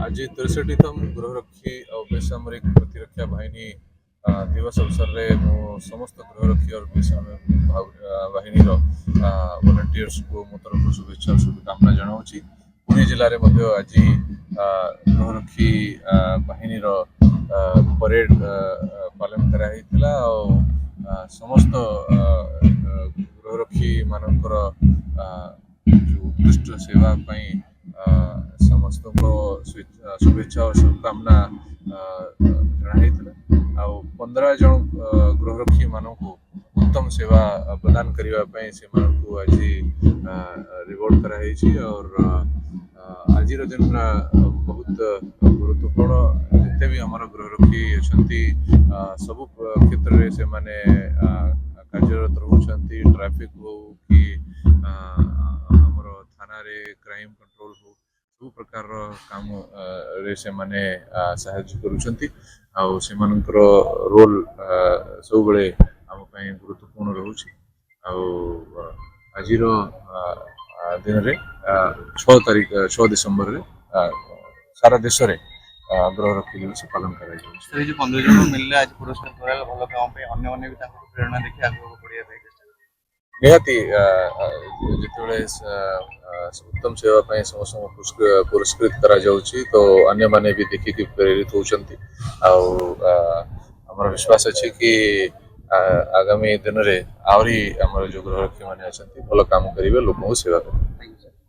आज 63तम गृहरक्षी और बेसामरिक प्रतिरक्षा बाहिनी दिवस अवसर में मो समस्त गृहरक्षी और बेसामरिक बाहिनी वॉलंटियर्स को मो तरफ शुभेच्छा और शुभकामना जनाऊँगी। पुरी जिले में आज गृहरक्षी बाहिनी परेड पालन कराइला समस्त गृहरक्षी मानकर उत्कृष्ट सेवा समस्त शुभेच्छा और शुभकामना जनाइला। 15 जन गृहरक्षी मानक उत्तम सेवा प्रदान करने से आज रिवॉर्ड कराई और आज दिन बहुत गुरुत्वपूर्ण जिते भी आम गृहरक्षी अच्छा सबु क्षेत्र में से माने कार्यरत रोचंती। ट्रैफिक हो कि हमर थाना रे क्राइम कंट्रोल हो सब प्रकार काम रे से माने सहायता करूछंती आउ से मानकर रोल सब बेले आम पई गुरुत्वपूर्ण रहउछि। आउ आजिरो दिन रे 6 डिसेंबर रे सारा देश रे गृहरक्षी दिवस पालन करा जाउछि। सर जो 15 जन मिलले आज पुरस्कार कराला भलो काम पे अन्य भी ताको प्रेरणा देखि आगो बढ़िया पे निहाती जिते उत्तम सेवा समस्त पुरस्कृत करा जाउछि तो अन्य माने भी देखिक प्रेरित होउछंती। आमर विश्वास अछि कि आगामी दिन रे आवरी आमर जो गृहरक्षी माने अछंती भलो काम करिवे लोक सेवा करिवे।